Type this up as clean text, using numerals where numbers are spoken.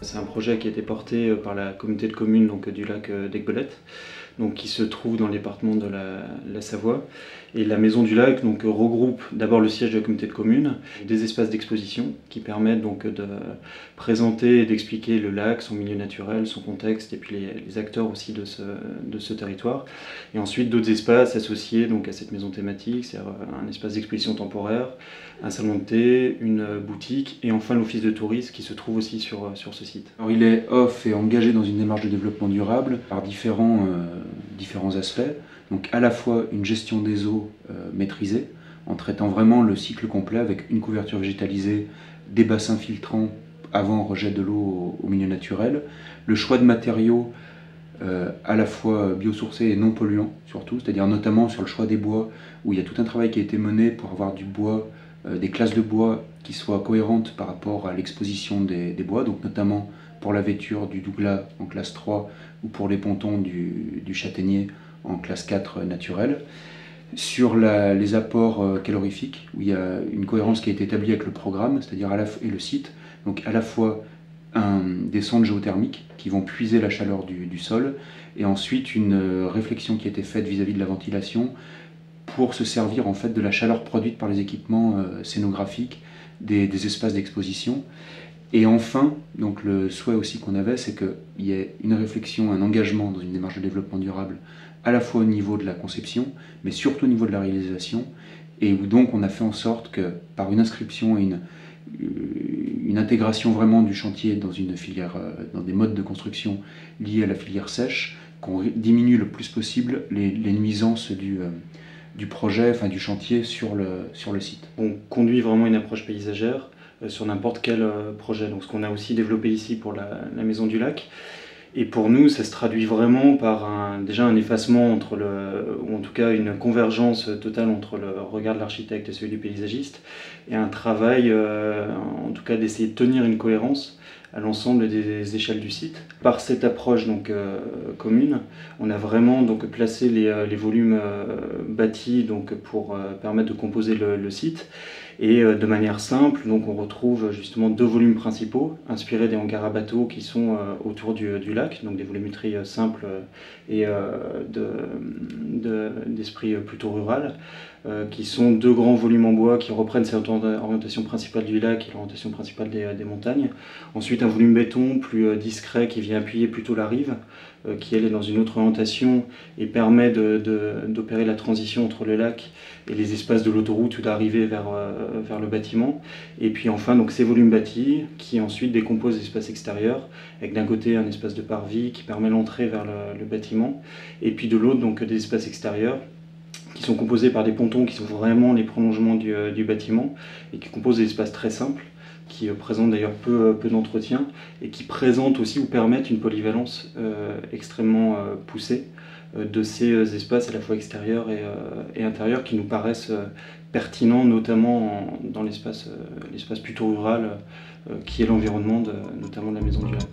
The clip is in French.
C'est un projet qui a été porté par la communauté de communes du lac d'Aiguebelette, qui se trouve dans le département de la Savoie. Et la Maison du Lac regroupe d'abord le siège de la communauté de communes, des espaces d'exposition qui permettent de présenter et d'expliquer le lac, son milieu naturel, son contexte et puis les acteurs aussi de ce territoire. Et ensuite d'autres espaces associés à cette maison thématique, c'est-à-dire un espace d'exposition temporaire, un salon de thé, une boutique et enfin l'office de tourisme qui se trouve aussi sur ce site. Alors, il est off et engagé dans une démarche de développement durable par différents aspects. Donc à la fois une gestion des eaux maîtrisée, en traitant vraiment le cycle complet avec une couverture végétalisée, des bassins filtrants avant rejet de l'eau au milieu naturel, le choix de matériaux à la fois biosourcés et non polluants surtout, c'est-à-dire notamment sur le choix des bois, où il y a tout un travail qui a été mené pour avoir du bois, des classes de bois qui soient cohérentes par rapport à l'exposition des bois, donc notamment pour la vêture du douglas en classe 3 ou pour les pontons du châtaignier en classe 4 naturelle. Sur les apports calorifiques, où il y a une cohérence qui a été établie avec le programme, c'est-à-dire et le site, donc à la fois des sondes géothermiques qui vont puiser la chaleur du sol, et ensuite une réflexion qui a été faite vis-à-vis de la ventilation pour se servir en fait de la chaleur produite par les équipements scénographiques des espaces d'exposition. Et enfin, donc le souhait aussi qu'on avait, c'est qu'il y ait une réflexion, un engagement dans une démarche de développement durable, à la fois au niveau de la conception, mais surtout au niveau de la réalisation, et où donc on a fait en sorte que par une inscription et une intégration vraiment du chantier dans une filière, dans des modes de construction liés à la filière sèche, qu'on diminue le plus possible les nuisances du projet, enfin du chantier sur le site. On conduit vraiment une approche paysagère sur n'importe quel projet. Donc ce qu'on a aussi développé ici pour la Maison du Lac. Et pour nous, ça se traduit vraiment par déjà un effacement ou en tout cas une convergence totale entre le regard de l'architecte et celui du paysagiste, et un travail, en tout cas, d'essayer de tenir une cohérence à l'ensemble des échelles du site. Par cette approche commune, on a vraiment placé les volumes bâtis pour permettre de composer le site. Et de manière simple, on retrouve justement deux volumes principaux, inspirés des hangars à bateaux qui sont autour du lac, donc des volumétries simples et d'esprit plutôt rural, qui sont deux grands volumes en bois qui reprennent cette orientation principale du lac et l'orientation principale des montagnes. Ensuite un volume béton plus discret qui vient appuyer plutôt la rive, qui elle est dans une autre orientation et permet d'opérer la transition entre le lac et les espaces de l'autoroute ou d'arriver vers le bâtiment. Et puis enfin ces volumes bâtis qui ensuite décomposent l'espace extérieur, avec d'un côté un espace de parvis qui permet l'entrée vers le bâtiment, et puis de l'autre des espaces extérieurs qui sont composés par des pontons qui sont vraiment les prolongements du bâtiment et qui composent des espaces très simples, qui présentent d'ailleurs peu d'entretien et qui présentent aussi ou permettent une polyvalence extrêmement poussée de ces espaces à la fois extérieurs et intérieurs qui nous paraissent pertinents, notamment dans l'espace plutôt rural qui est l'environnement notamment de la Maison du Lac.